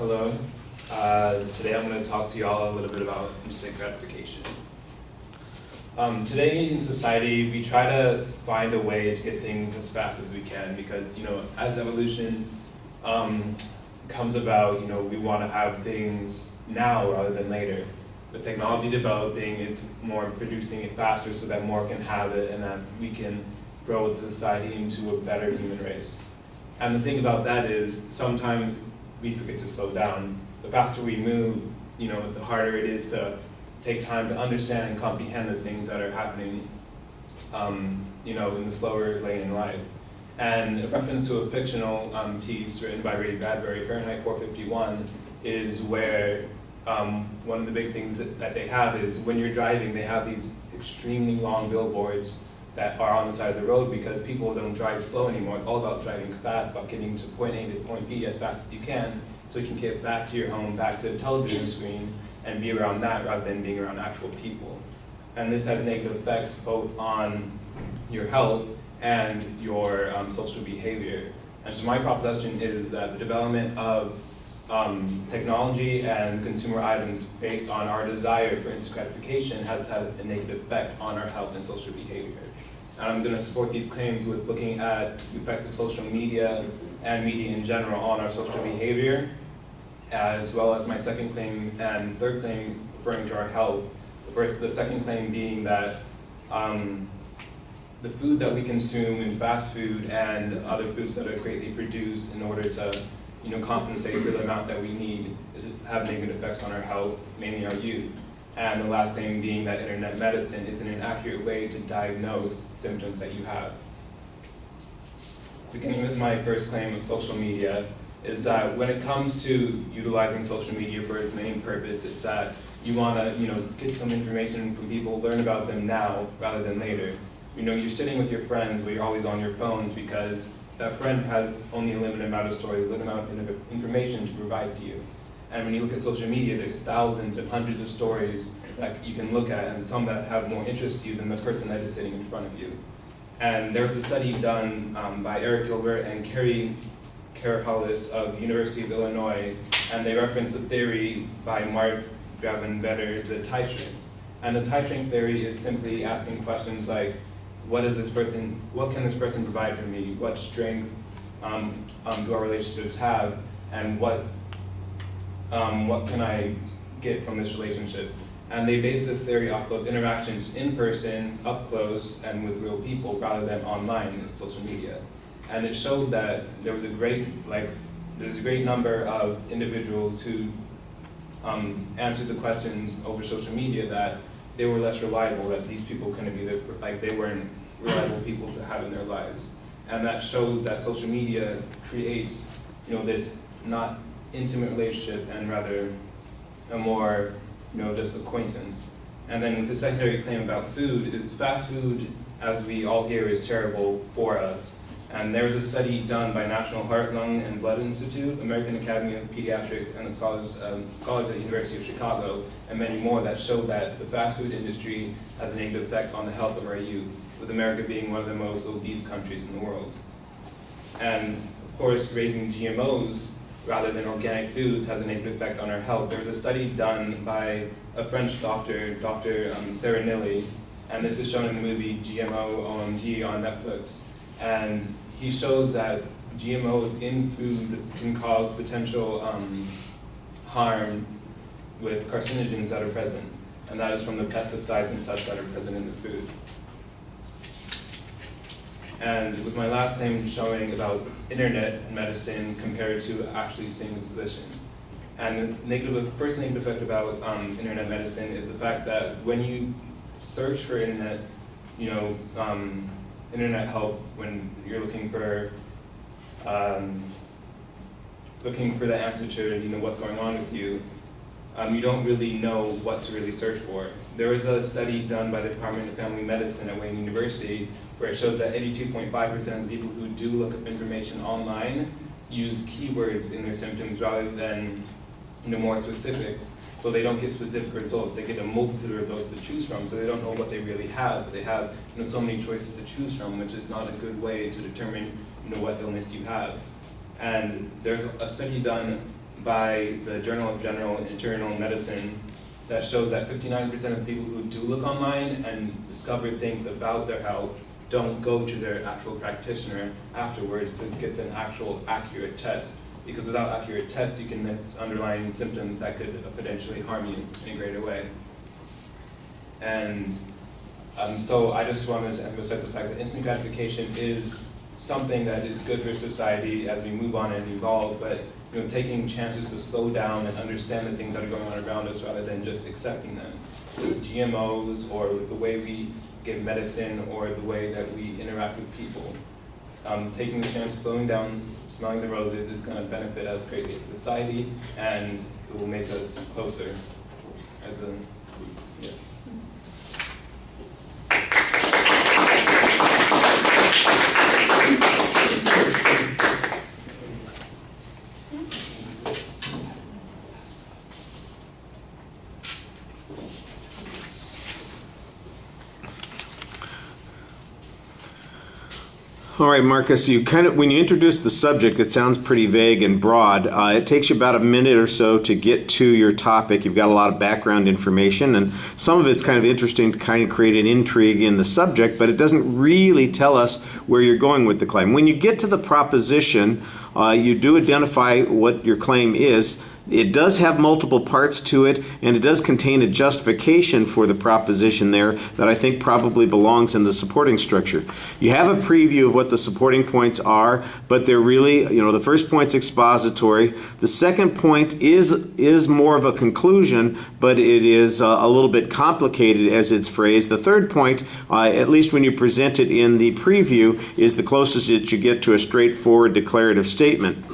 Hello. Today I'm going to talk to y'all a little bit about instant gratification. Today in society, we try to find a way to get things as fast as we can because, as evolution comes about, we want to have things now rather than later. With technology developing, it's more producing it faster so that more can have it and that we can grow as a society into a better human race. And the thing about that is sometimes we forget to slow down. The faster we move, the harder it is to take time to understand and comprehend the things that are happening, in the slower lane in life. And a reference to a fictional piece written by Ray Bradbury, Fahrenheit 451, is where one of the big things that they have is when you're driving, they have these extremely long billboards that are on the side of the road because people don't drive slow anymore. It's all about driving fast, about getting to point A to point B as fast as you can so you can get back to your home, back to the television screen, and be around that rather than being around actual people. And this has negative effects both on your health and your social behavior. And so my proposition is that the development of technology and consumer items based on our desire for instant gratification has had a negative effect on our health and social behavior. And I'm going to support these claims with looking at the effects of social media and media in general on our social behavior, as well as my second claim and third claim referring to our health. The second claim being that the food that we consume in fast food and other foods that are greatly produced in order to compensate for the amount that we need have negative effects on our health, mainly our youth. And the last thing being that internet medicine isn't an accurate way to diagnose symptoms that you have. Beginning with my first claim of social media, is that when it comes to utilizing social media for its main purpose, it's that you want to get some information from people, learn about them now rather than later. You're sitting with your friends, but you're always on your phones because that friend has only a limited amount of stories, a limited amount of information to provide to you. And when you look at social media, there's thousands and hundreds of stories that you can look at, and some that have more interest to you than the person that is sitting in front of you. And there was a study done by Eric Gilbert and Kerry Karahalis of the University of Illinois, and they reference a theory by Mark Gravenvetter, the tie strength. And the tie strength theory is simply asking questions like, what can this person provide for me? What strength do our relationships have? And what can I get from this relationship? And they base this theory off of interactions in person, up close, and with real people rather than online and social media. And it showed that there was a great number of individuals who answered the questions over social media that they were less reliable, that these people couldn't be there, they weren't reliable people to have in their lives. And that shows that social media creates, this not intimate relationship and rather a more, just acquaintance. And then the secondary claim about food is fast food, as we all hear, is terrible for us. And there was a study done by National Heart, Lung, and Blood Institute, American Academy of Pediatrics, and the scholars at the University of Chicago, and many more that showed that the fast food industry has a negative effect on the health of our youth, with America being one of the most obese countries in the world. And of course, raising GMOs rather than organic foods has a negative effect on our health. There was a study done by a French doctor, Dr. Sarah Nilly, and this is shown in the movie GMO OMG on Netflix. And he shows that GMOs in food can cause potential harm with carcinogens that are present, and that is from the pesticides and such that are present in the food. And with my last claim showing about internet medicine compared to actually seeing the physician. And the first negative effect about internet medicine is the fact that when you search for internet, internet help when you're looking for the answer to what's going on with you, you don't really know what to really search for. There was a study done by the Department of Family Medicine at Wayne University where it shows that 82.5% of the people who do look up information online use keywords in their symptoms rather than more specifics. So they don't get specific results, they get a multitude of results to choose from, so they don't know what they really have, but they have so many choices to choose from, which is not a good way to determine what illness you have. And there's a study done by the Journal of General and Internal Medicine that shows that 59% of people who do look online and discover things about their health don't go to their actual practitioner afterwards to get an actual accurate test. Because without accurate tests, you can miss underlying symptoms that could potentially harm you in a greater way. And so I just wanted to emphasize the fact that instant gratification is something that is good for society as we move on and evolve, but taking chances to slow down and understand the things that are going on around us rather than just accepting them. With GMOs or with the way we get medicine or the way that we interact with people. Taking the chance, slowing down, smelling the roses is going to benefit us greatly as society, and it will make us closer as a, yes. All right, Marcus, when you introduce the subject, it sounds pretty vague and broad. It takes you about a minute or so to get to your topic. You've got a lot of background information, and some of it's kind of interesting to kind of create an intrigue in the subject, but it doesn't really tell us where you're going with the claim. When you get to the proposition, you do identify what your claim is. It does have multiple parts to it, and it does contain a justification for the proposition there that I think probably belongs in the supporting structure. You have a preview of what the supporting points are, but they're really, the first point's expository. The second point is more of a conclusion, but it is a little bit complicated as it's phrased. The third point, at least when you present it in the preview, is the closest that you get to a straightforward declarative statement.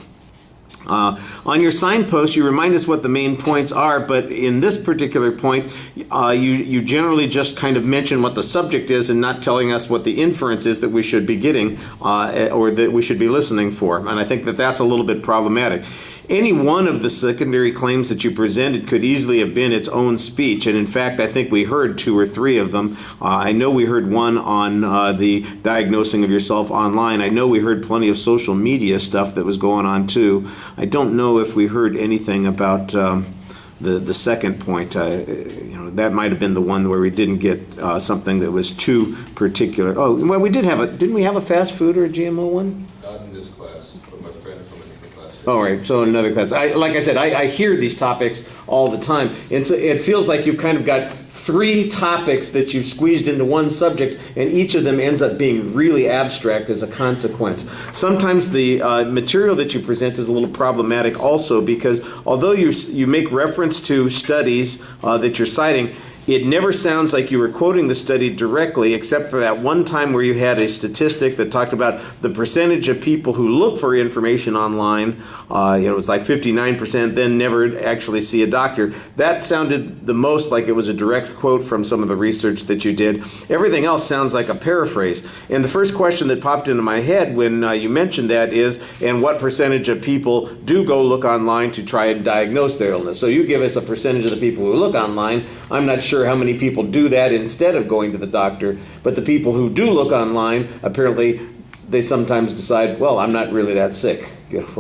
On your signpost, you remind us what the main points are, but in this particular point, you generally just kind of mention what the subject is and not telling us what the inference is that we should be getting or that we should be listening for. And I think that that's a little bit problematic. Any one of the secondary claims that you presented could easily have been its own speech, and in fact, I think we heard 2 or 3 of them. I know we heard one on the diagnosing of yourself online. I know we heard plenty of social media stuff that was going on too. I don't know if we heard anything about the second point. That might have been the one where we didn't get something that was too particular. Oh, well, we didn't we have a fast food or a GMO one? Not in this class, but my friend from a different class. All right, so in another class. Like I said, I hear these topics all the time. And so it feels like you've kind of got 3 topics that you've squeezed into one subject, and each of them ends up being really abstract as a consequence. Sometimes the material that you present is a little problematic also, because although you make reference to studies that you're citing, it never sounds like you were quoting the study directly, except for that one time where you had a statistic that talked about the percentage of people who look for information online. It was like 59%, then never actually see a doctor. That sounded the most like it was a direct quote from some of the research that you did. Everything else sounds like a paraphrase. And the first question that popped into my head when you mentioned that is, and what percentage of people do go look online to try and diagnose their illness? So you give us a percentage of the people who look online. I'm not sure how many people do that instead of going to the doctor, but the people who do look online, apparently they sometimes decide, well, I'm not really that sick.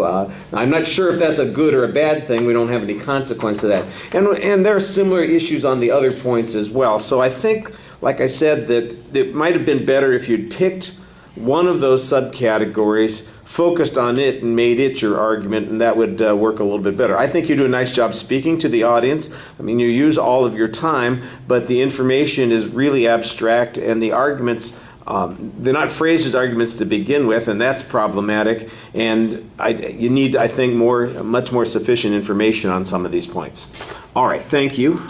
I'm not sure if that's a good or a bad thing. We don't have any consequence of that. And there are similar issues on the other points as well. So I think, like I said, that it might have been better if you'd picked one of those subcategories, focused on it, and made it your argument, and that would work a little bit better. I think you do a nice job speaking to the audience. I mean, you use all of your time, but the information is really abstract, and the arguments, they're not phrased as arguments to begin with, and that's problematic. And you need, I think, much more sufficient information on some of these points. All right, thank you.